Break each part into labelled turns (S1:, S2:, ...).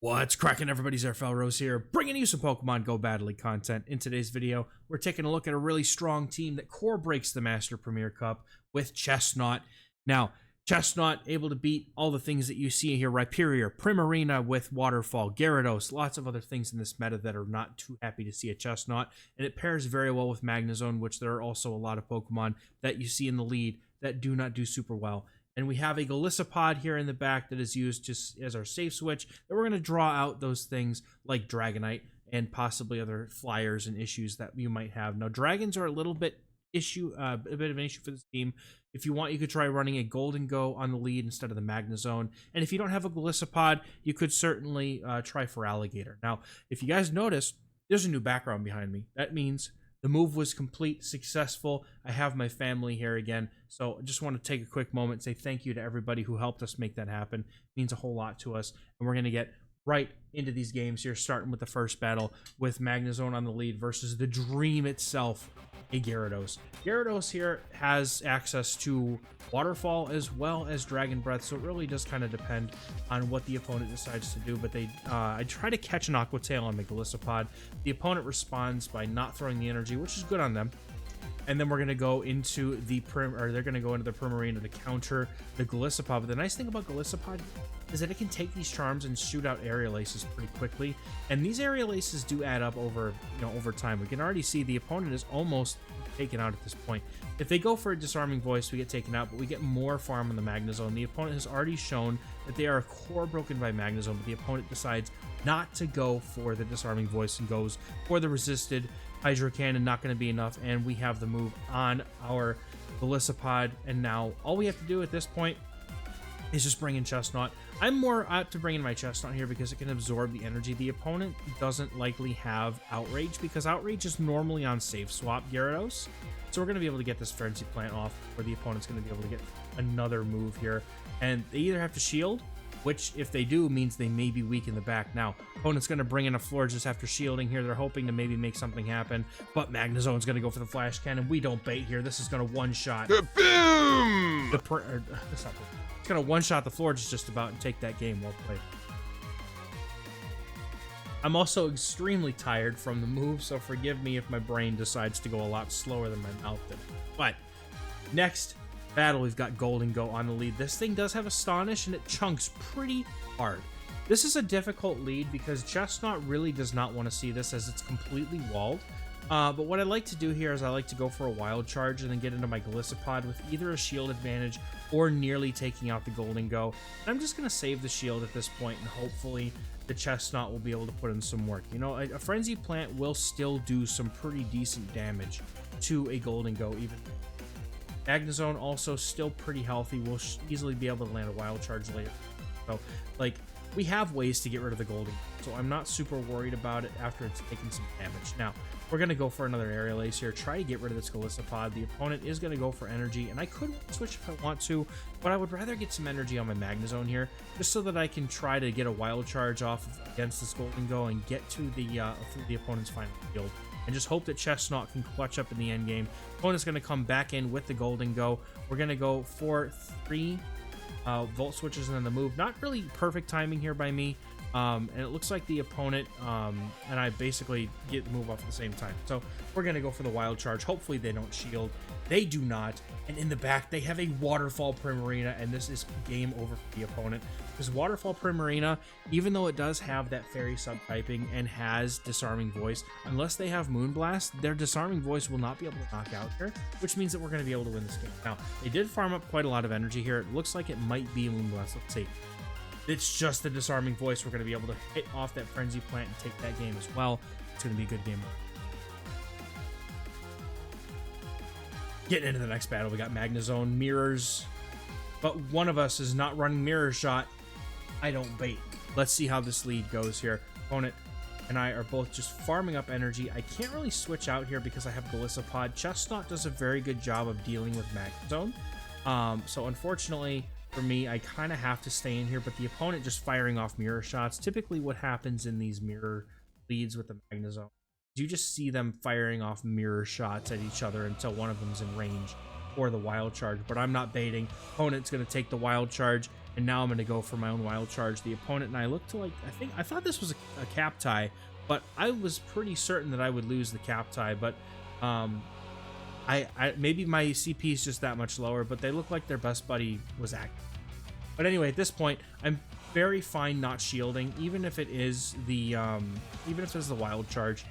S1: What's cracking, everybody? XehrFelrose here, bringing you some Pokemon Go Badly content. In today's video, we're taking a look at a really strong team that core breaks the Master Premier Cup with Chesnaught. Now, Chesnaught able to beat all the things that you see here: Rhyperior, Primarina with Waterfall, Gyarados, lots of other things in this meta that are not too happy to see a Chesnaught, and it pairs very well with Magnezone, which there are also a lot of Pokemon that you see in the lead that do not do super well. And we have a Golisopod here in the back that is used just as our safe switch, that we're going to draw out those things like Dragonite and possibly other flyers and issues that you might have. Now, dragons are a little bit a bit of an issue for this team. If you want, you could try running a Golden Go on the lead instead of the Magnezone. And if you don't have a Golisopod, you could certainly try for Alligator. Now, if you guys notice, there's a new background behind me. That means the move was complete, successful. I have my family here again. So I just want to take a quick moment and say thank you to everybody who helped us make that happen. It means a whole lot to us. And we're going to get right into these games here, starting with the first battle with Magnezone on the lead versus the dream itself, a Gyarados. Gyarados here has access to Waterfall as well as Dragon Breath, so it really does kind of depend on what the opponent decides to do. But I try to catch an Aqua Tail on my Golisopod. The opponent responds by not throwing the energy, which is good on them. And then we're going to go into the they're going to go into the Primarina to counter the Golisopod. But the nice thing about Golisopod is that it can take these charms and shoot out Aerial Aces pretty quickly. And these Aerial Aces do add up over time. We can already see the opponent is almost taken out at this point. If they go for a Disarming Voice, we get taken out, but we get more farm on the Magnezone. The opponent has already shown that they are core broken by Magnezone, but the opponent decides not to go for the Disarming Voice and goes for the resisted Hydro Cannon. Not going to be enough, and we have the move on our Golisopod. And now all we have to do at this point is just bring in Chesnaught. I'm more apt to bring in my Chesnaught here because it can absorb the energy. The opponent doesn't likely have Outrage because Outrage is normally on safe swap Gyarados. So we're going to be able to get this Frenzy Plant off, where the opponent's going to be able to get another move here. And they either have to shield, which if they do means they may be weak in the back. Now, opponent's going to bring in a Florges after shielding here. They're hoping to maybe make something happen, but Magnezone's going to go for the Flash Cannon. We don't bait here. This is going to one-shot.
S2: Boom!
S1: It's going to one-shot the Florges just about and take that game. Well played. I'm also extremely tired from the move, so forgive me if my brain decides to go a lot slower than my mouth did. But next battle, we've got Golden Go on the lead. This thing does have Astonish, and it chunks pretty hard. This is a difficult lead because Chesnaught really does not want to see this, as it's completely walled. But what I like to do here is I like to go for a Wild Charge and then get into my Golisopod with either a shield advantage or nearly taking out the Golden Go. And I'm just going to save the shield at this point, and hopefully the Chesnaught will be able to put in some work. You know, a Frenzy Plant will still do some pretty decent damage to a Golden Go. Even Magnezone also still pretty healthy. We'll easily be able to land a Wild Charge later. So, like, we have ways to get rid of the Golden, so I'm not super worried about it after it's taken some damage. Now, we're going to go for another Aerial Ace here, try to get rid of this Golisopod. The opponent is going to go for energy, and I could switch if I want to, but I would rather get some energy on my Magnezone here, just so that I can try to get a Wild Charge off against this Golden Go and get to the opponent's final field. And just hope that Chesnaught can clutch up in the end game. Opponent's going to come back in with the Golden Go. We're going to go for 3 Volt Switches and then the move. Not really perfect timing here by me. And it looks like the opponent and I basically get the move off at the same time. So we're going to go for the Wild Charge. Hopefully they don't shield. They do not. And in the back, they have a Waterfall Primarina, and this is game over for the opponent. Because Waterfall Primarina, even though it does have that Fairy subtyping and has Disarming Voice, unless they have Moonblast, their Disarming Voice will not be able to knock out here, which means that we're going to be able to win this game. Now, they did farm up quite a lot of energy here. It looks like it might be Moonblast. Let's see. It's just the Disarming Voice. We're going to be able to hit off that Frenzy Plant and take that game as well. It's going to be a good game. Getting into the next battle, we got Magnezone, Mirrors, but one of us is not running Mirror Shot. I don't bait. Let's see how this lead goes here. Opponent and I are both just farming up energy. I can't really switch out here because I have Golisopod. Chesnaught does a very good job of dealing with Magnezone. So unfortunately for me, I kind of have to stay in here, but the opponent just firing off Mirror Shots. Typically what happens in these mirror leads with the Magnezone, you just see them firing off Mirror Shots at each other until one of them's in range for the Wild Charge. But I'm not baiting. Opponent's going to take the Wild Charge and now I'm going to go for my own Wild Charge. The opponent and I look to like, I thought this was a cap tie, but I was pretty certain that I would lose the cap tie, but maybe my CP is just that much lower, but they look like their best buddy was active. But anyway, at this point, I'm very fine not shielding, even if it is the Wild Charge.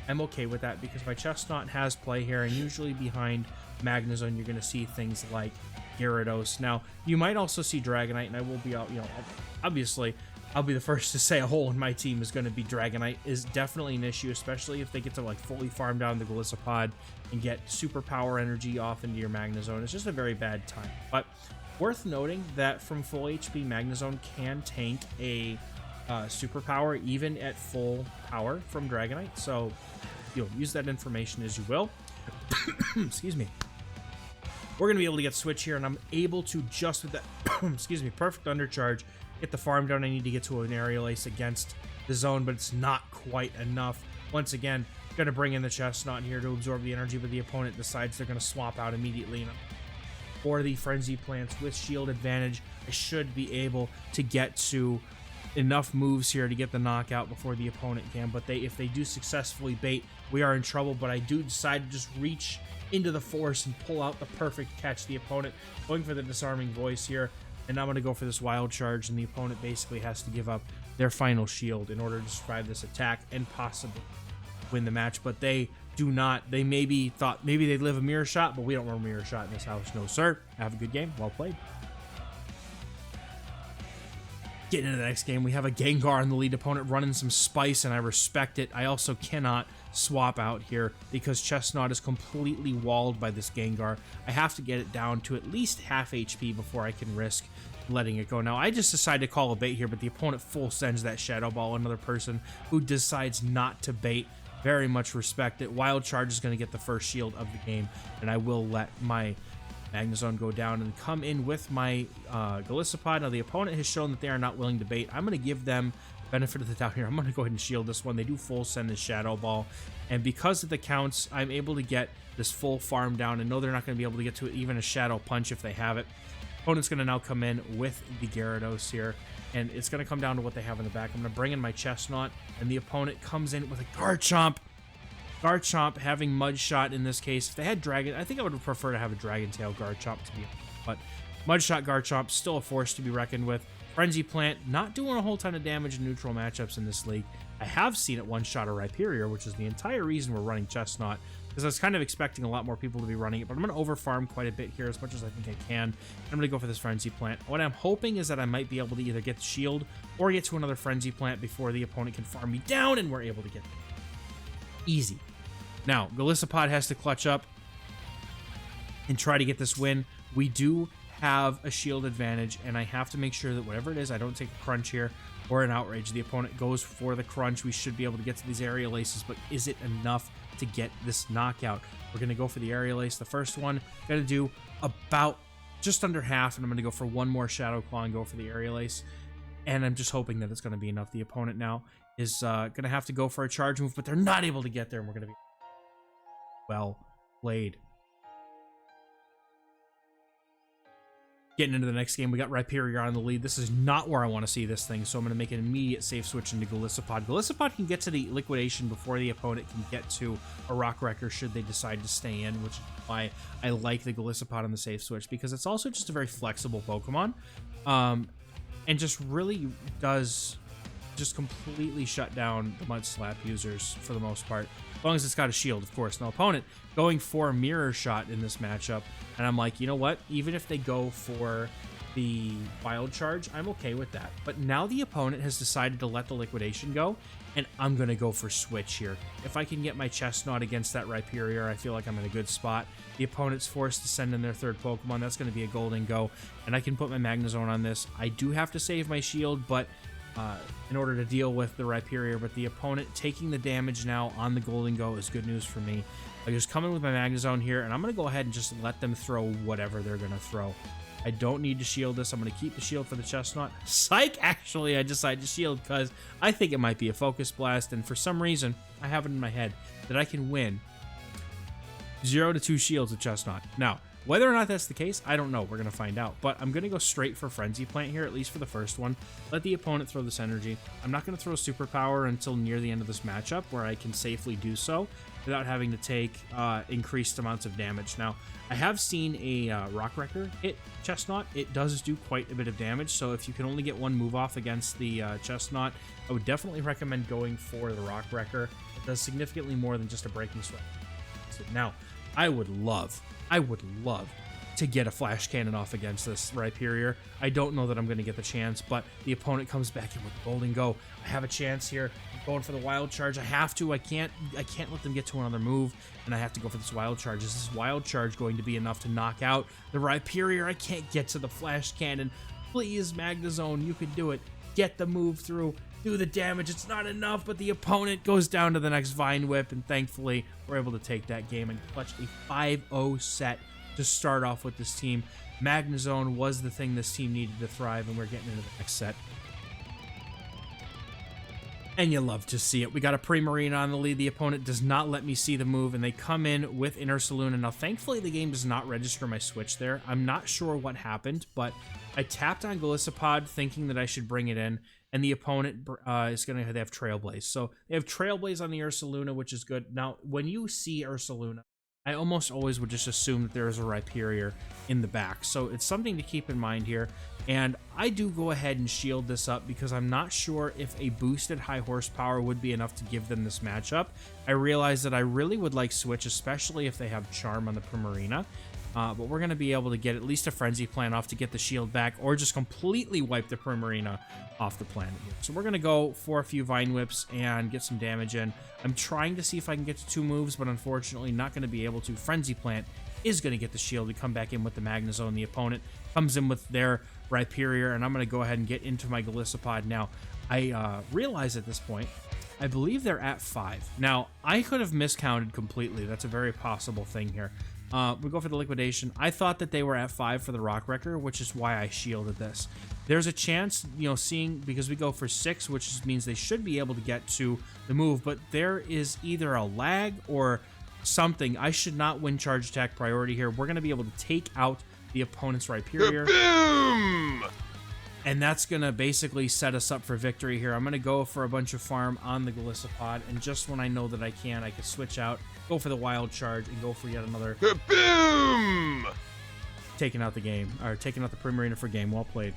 S1: I'm okay with that because my Chesnaught has play here, and usually behind Magnezone, you're going to see things like Gyarados. Now, you might also see Dragonite, and I will be out, obviously, I'll be the first to say a hole in my team is going to be Dragonite is definitely an issue, especially if they get to like fully farm down the Golisopod and get super power energy off into your Magnezone. It's just a very bad time. But worth noting that from full HP, Magnezone can tank a superpower even at full power from Dragonite. So use that information as you will. Excuse me. We're going to be able to get switch here, and I'm able to just with that, excuse me, perfect undercharge, get the farm down. I need to get to an Aerial Ace against the zone, but it's not quite enough. Once again, going to bring in the Chesnaught here to absorb the energy, but the opponent decides they're going to swap out immediately. For the Frenzy Plants with shield advantage, I should be able to get to enough moves here to get the knockout before the opponent can, but if they do successfully bait, we are in trouble. But I do decide to just reach into the force and pull out the perfect catch. The opponent going for the Disarming Voice here, and I'm going to go for this Wild Charge, and the opponent basically has to give up their final shield in order to survive this attack and possibly win the match. But they do not. They maybe thought maybe they'd live a mirror shot, but we don't run a mirror shot in this house. No, sir. Have a good game. Well played. Getting into the next game, we have a Gengar on the lead, opponent running some spice, and I respect it. I also cannot swap out here because Chesnaught is completely walled by this Gengar. I have to get it down to at least half HP before I can risk letting it go. Now, I just decided to call a bait here, but the opponent full sends that Shadow Ball. Another person who decides not to bait. Very much respect it. Wild Charge is going to get the first shield of the game, and I will let my Magnezone go down and come in with my Golisopod. Now, the opponent has shown that they are not willing to bait. I'm going to give them benefit of the doubt here. I'm going to go ahead and shield this one. They do full send the Shadow Ball, and because of the counts, I'm able to get this full farm down, and know they're not going to be able to get to it, even a Shadow Punch if they have it. Opponent's going to now come in with the Gyarados here, and it's going to come down to what they have in the back. I'm going to bring in my Chesnaught, and the opponent comes in with a Garchomp. Garchomp having Mud Shot in this case. If they had Dragon, I think I would prefer to have a Dragon Tail Garchomp to be, but Mud Shot Garchomp still a force to be reckoned with. Frenzy Plant not doing a whole ton of damage in neutral matchups in this league. I have seen it one-shot a Rhyperior, which is the entire reason we're running Chesnaught, because I was kind of expecting a lot more people to be running it, but I'm going to overfarm quite a bit here as much as I think I can. I'm going to go for this Frenzy Plant. What I'm hoping is that I might be able to either get the shield or get to another Frenzy Plant before the opponent can farm me down, and we're able to get it. Easy. Now, Golisopod has to clutch up and try to get this win. We do have a shield advantage, and I have to make sure that whatever it is, I don't take a crunch here or an outrage. The opponent goes for the crunch. We should be able to get to these Aerial Aces, but is it enough to get this knockout? We're going to go for the Aerial Ace. The first one, going to do about just under half, and I'm going to go for one more Shadow Claw and go for the Aerial Ace, and I'm just hoping that it's going to be enough. The opponent now is going to have to go for a charge move, but they're not able to get there, and we're going to be well played. Getting into the next game, we got Rhyperior on the lead. This is not where I want to see this thing, so I'm going to make an immediate safe switch into Golisopod. Golisopod can get to the liquidation before the opponent can get to a Rock Wrecker should they decide to stay in, which is why I like the Golisopod on the safe switch, because it's also just a very flexible Pokemon, and just really does just completely shut down the Mud Slap users for the most part, as long as it's got a shield, of course. Now, opponent going for a Mirror Shot in this matchup, and I'm like, you know what? Even if they go for the Wild Charge, I'm okay with that. But now the opponent has decided to let the Liquidation go, and I'm going to go for Switch here. If I can get my Chesnaught against that Rhyperior, I feel like I'm in a good spot. The opponent's forced to send in their third Pokemon. That's going to be a Golden Go, and I can put my Magnezone on this. I do have to save my shield, but in order to deal with the Rhyperior, but the opponent taking the damage now on the Golden Go is good news for me. I just come in with my Magnezone here, and I'm going to go ahead and just let them throw whatever they're going to throw. I don't need to shield this. I'm going to keep the shield for the Chesnaught. Psych! Actually, I decided to shield because I think it might be a Focus Blast, and for some reason, I have it in my head that I can win 0 to 2 shields with Chesnaught. Now, Whether or not that's the case, I don't know. We're going to find out. But I'm going to go straight for Frenzy Plant here, at least for the first one. Let the opponent throw this energy. I'm not going to throw Superpower until near the end of this matchup, where I can safely do so without having to take increased amounts of damage. Now, I have seen a Rock Wrecker hit Chesnaught. It does do quite a bit of damage, so if you can only get one move off against the Chesnaught, I would definitely recommend going for the Rock Wrecker. It does significantly more than just a Breaking Sweat. Now, I would love to get a Flash Cannon off against this Rhyperior. I don't know that I'm going to get the chance, but the opponent comes back in with Golden Go. I have a chance here. I'm going for the Wild Charge. I have to. I can't let them get to another move, and I have to go for this Wild Charge. Is this Wild Charge going to be enough to knock out the Rhyperior? I can't get to the Flash Cannon. Please, Magnezone, you can do it. Get the move through. Do the damage. It's not enough, but the opponent goes down to the next Vine Whip, and thankfully, we're able to take that game and clutch a 5-0 set to start off with this team. Magnezone was the thing this team needed to thrive, and we're getting into the next set. And you love to see it. We got a Primarina on the lead. The opponent does not let me see the move, and they come in with Inursaluna. Now, thankfully, the game does not register my switch there. I'm not sure what happened, but I tapped on Golisopod thinking that I should bring it in, and the opponent is going to have Trailblaze. So they have Trailblaze on the Ursaluna, which is good. Now, when you see Ursaluna, I almost always would just assume that there is a Rhyperior in the back. So it's something to keep in mind here. And I do go ahead and shield this up because I'm not sure if a boosted high horsepower would be enough to give them this matchup. I realize that I really would like Switch, especially if they have Charm on the Primarina. But we're going to be able to get at least a Frenzy Plant off to get the shield back, or just completely wipe the Primarina off the planet here. So we're going to go for a few Vine Whips and get some damage in. I'm trying to see if I can get to 2 moves, but unfortunately not going to be able to. Frenzy Plant is going to get the shield. We come back in with the Magnezone. The opponent comes in with their Rhyperior, and I'm going to go ahead and get into my Golisopod. Now, I realize at this point, I believe they're at 5. Now, I could have miscounted completely. That's a very possible thing here. We go for the Liquidation. I thought that they were at 5 for the Rock Wrecker, which is why I shielded this. There's a chance, seeing, because we go for 6, which means they should be able to get to the move, but there is either a lag or something. I should not win charge attack priority here. We're going to be able to take out the opponent's Rhyperior.
S2: Boom!
S1: And that's going to basically set us up for victory here. I'm going to go for a bunch of farm on the Golisopod, and just when I know that I can switch out, go for the Wild Charge, and go for yet another...
S2: Boom!
S1: Taking out the game, or taking out the Primarina for game. Well played.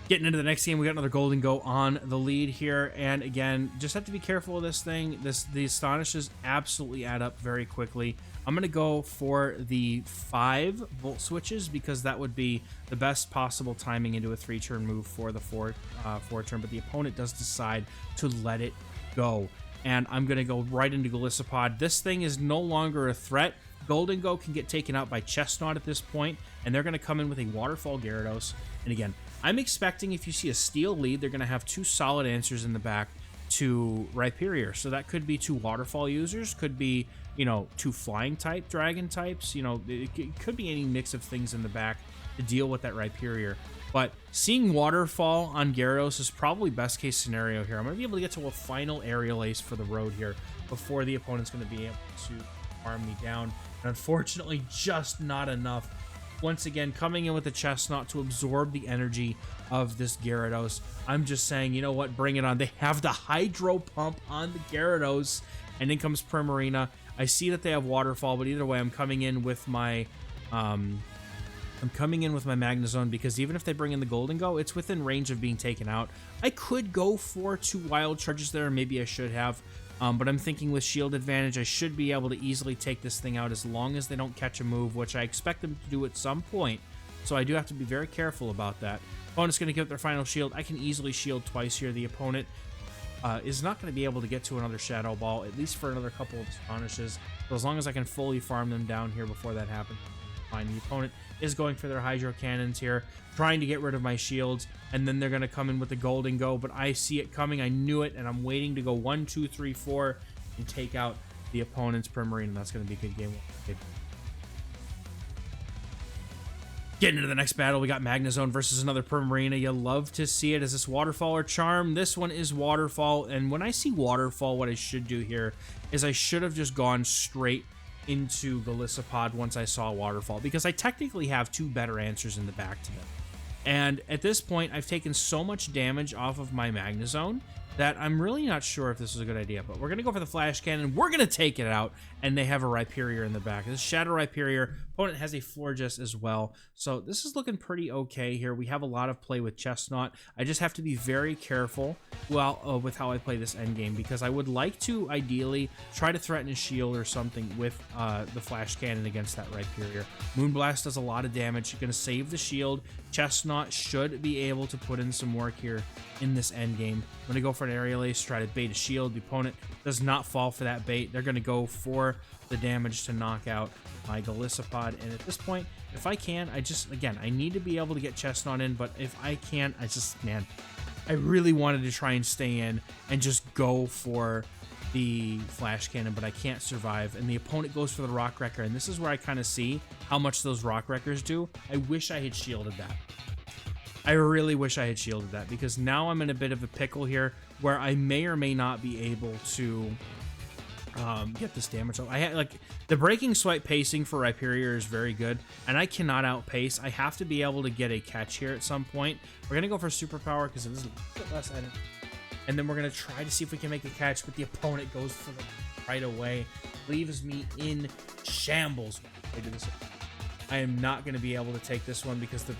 S1: Getting into the next game, we got another Golden Go on the lead here, and again, just have to be careful of this thing. The Astonishes absolutely add up very quickly. I'm going to go for the 5 Volt Switches because that would be the best possible timing into a 3-turn move for the 4-turn, but the opponent does decide to let it go. And I'm going to go right into Golisopod. This thing is no longer a threat. Golden Go can get taken out by Chesnaught at this point, and they're going to come in with a Waterfall Gyarados. And again, I'm expecting if you see a Steel lead, they're going to have 2 solid answers in the back to Rhyperior. So that could be 2 Waterfall users, could be, 2 Flying type Dragon types. It could be any mix of things in the back to deal with that Rhyperior. But seeing Waterfall on Gyarados is probably best case scenario here. I'm going to be able to get to a final Aerial Ace for the road here before the opponent's going to be able to farm me down. And unfortunately, just not enough. Once again, coming in with the Chesnaught to absorb the energy of this Gyarados. I'm just saying, you know what? Bring it on. They have the Hydro Pump on the Gyarados. And in comes Primarina. I see that they have Waterfall, but either way, I'm coming in with my... Magnezone because even if they bring in the Golden Go, it's within range of being taken out. I could go for 2 Wild Charges there, maybe I should have. But I'm thinking with shield advantage, I should be able to easily take this thing out as long as they don't catch a move, which I expect them to do at some point. So I do have to be very careful about that. Opponent's going to give their final shield. I can easily shield twice here. The opponent is not going to be able to get to another Shadow Ball, at least for another couple of Astonishes. So as long as I can fully farm them down here before that happens, fine. The opponent is going for their Hydro Cannons here, trying to get rid of my shields, and then they're going to come in with the Golden Go, but I see it coming. I knew it, and I'm waiting to go 1, 2, 3, 4 and take out the opponent's Primarina. That's going to be a good game. Getting into the next battle, we got Magnezone versus another Primarina. You love to see it. Is this Waterfall or Charm? This one is Waterfall, and when I see Waterfall, what I should do here is I should have just gone straight into Golisopod once I saw Waterfall, because I technically have two better answers in the back to them. And at this point, I've taken so much damage off of my Magnezone that I'm really not sure if this is a good idea. But we're going to go for the Flash Cannon. We're going to take it out, and they have a Rhyperior in the back. This Shadow Rhyperior. Opponent has a Florges as well. So this is looking pretty okay here. We have a lot of play with Chesnaught. I just have to be very careful with how I play this endgame, because I would like to ideally try to threaten a shield or something with the Flash Cannon against that Rhyperior. Moonblast does a lot of damage. You're going to save the shield. Chesnaught should be able to put in some work here in this endgame. I'm going to go for an Aerial Ace, try to bait a shield. The opponent does not fall for that bait. They're going to go for the damage to knock out my Golisopod. And at this point, if I can, I need to be able to get Chesnaught in, but if I can't, man, I really wanted to try and stay in and just go for the Flash Cannon, but I can't survive. And the opponent goes for the Rock Wrecker, and this is where I kind of see how much those Rock Wreckers do. I wish I had shielded that. I really wish I had shielded that, because now I'm in a bit of a pickle here where I may or may not be able to get this damage. I had, like, the Breaking Swipe pacing for Rhyperior is very good, and I cannot outpace. I have to be able to get a catch here at some point. We're gonna go for Superpower because it is a little bit less energy, and then we're gonna try to see if we can make a catch, but the opponent goes for the right away, leaves me in shambles. I am not gonna be able to take this one because the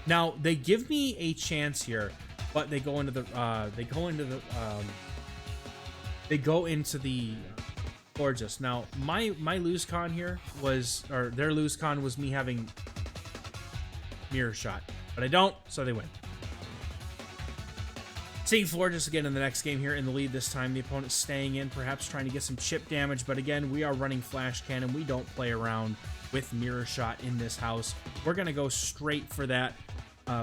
S1: now they give me a chance here, but they go into the Florges. Now my lose con here was, or their lose con was me having Mirror Shot, but I don't, so they win. Seeing Florges again in the next game here in the lead this time. The opponent staying in, perhaps trying to get some chip damage, but again, we are running Flash Cannon. We don't play around with Mirror Shot in this house. We're going to go straight for that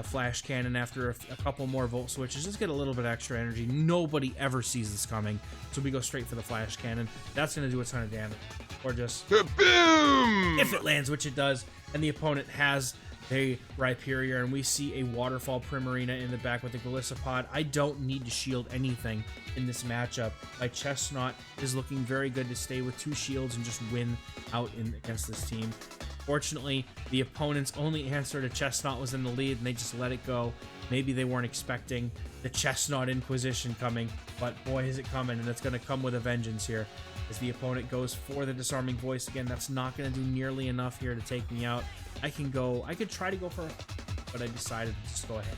S1: Flash Cannon after a couple more Volt Switches. Just get a little bit extra energy. Nobody ever sees this coming, so we go straight for the Flash Cannon. That's going to do a ton of damage. Or just
S2: Kaboom!
S1: If it lands, which it does, and the opponent has a Rhyperior, and we see a Waterfall Primarina in the back with the Golisopod. I don't need to shield anything in this matchup. My Chesnaught is looking very good to stay with two shields and just win out against this team. Fortunately, the opponent's only answer to Chesnaught was in the lead, and they just let it go. Maybe they weren't expecting the Chesnaught Inquisition coming, but boy, is it coming, and it's going to come with a vengeance here. As the opponent goes for the Disarming Voice again, that's not going to do nearly enough here to take me out. I could try to go for it, but I decided to just go ahead.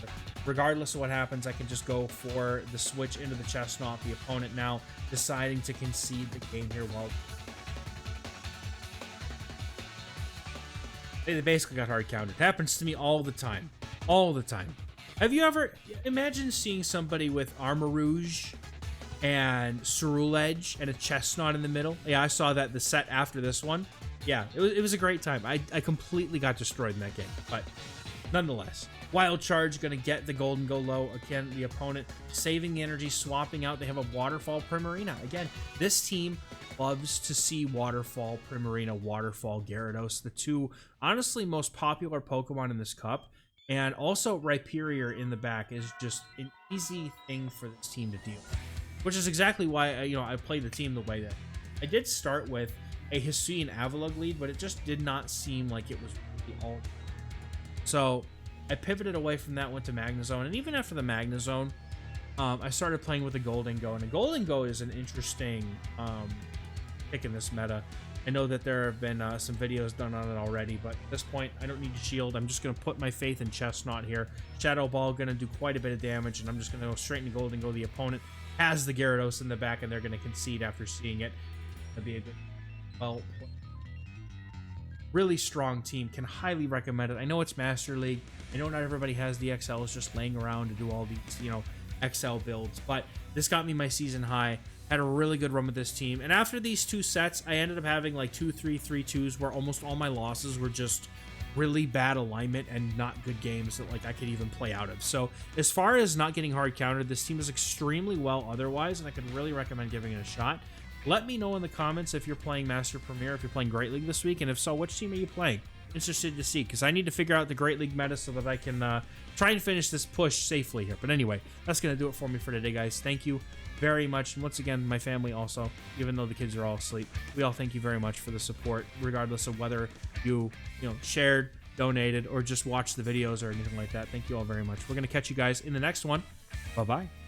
S1: But regardless of what happens, I can just go for the switch into the Chesnaught. The opponent now deciding to concede the game here. Well, they basically got hard countered. It happens to me all the time. All the time. Have you ever... Imagine seeing somebody with Armor Rouge and Cerule Edge and a Chesnaught in the middle. Yeah, I saw that the set after this one. Yeah, it was a great time. I completely got destroyed in that game. But nonetheless, Wild Charge going to get the Golden Go Low. Again, the opponent saving the energy, swapping out. They have a Waterfall Primarina. Again, this team loves to see Waterfall Primarina, Waterfall Gyarados, the two honestly most popular Pokemon in this cup. And also Rhyperior in the back is just an easy thing for this team to deal with, which is exactly why I played the team the way that I did. Start with a Hisuian Avalugg lead, but it just did not seem like it was really all. So I pivoted away from that, went to Magnezone, and even after the Magnezone, I started playing with a Golden Go, and a Golden Go is an interesting pick in this meta. I know that there have been some videos done on it already, but at this point, I don't need to shield. I'm just going to put my faith in Chesnaught here. Shadow Ball going to do quite a bit of damage, and I'm just going to go straight into Golden Go. The opponent has the Gyarados in the back, and they're going to concede after seeing it. That'd be a good, well, really strong team. Can highly recommend it. I know it's Master League. I know not everybody has the XLs just laying around to do all these, XL builds, but this got me my season high. Had a really good run with this team, and after these two sets, I ended up having like 2-3-3-2s where almost all my losses were just really bad alignment and not good games that like I could even play out of. So as far as not getting hard countered, this team is extremely well otherwise, and I could really recommend giving it a shot. Let me know in the comments if you're playing Master Premier, if you're playing Great League this week, and if so, which team are you playing? interested to see, because I need to figure out the Great League meta so that I can try and finish this push safely here. But anyway, that's going to do it for me for today, guys. Thank you very much. And once again, my family also, even though the kids are all asleep, we all thank you very much for the support, regardless of whether you shared, donated, or just watched the videos or anything like that. Thank you all very much. We're going to catch you guys in the next one. Bye-bye.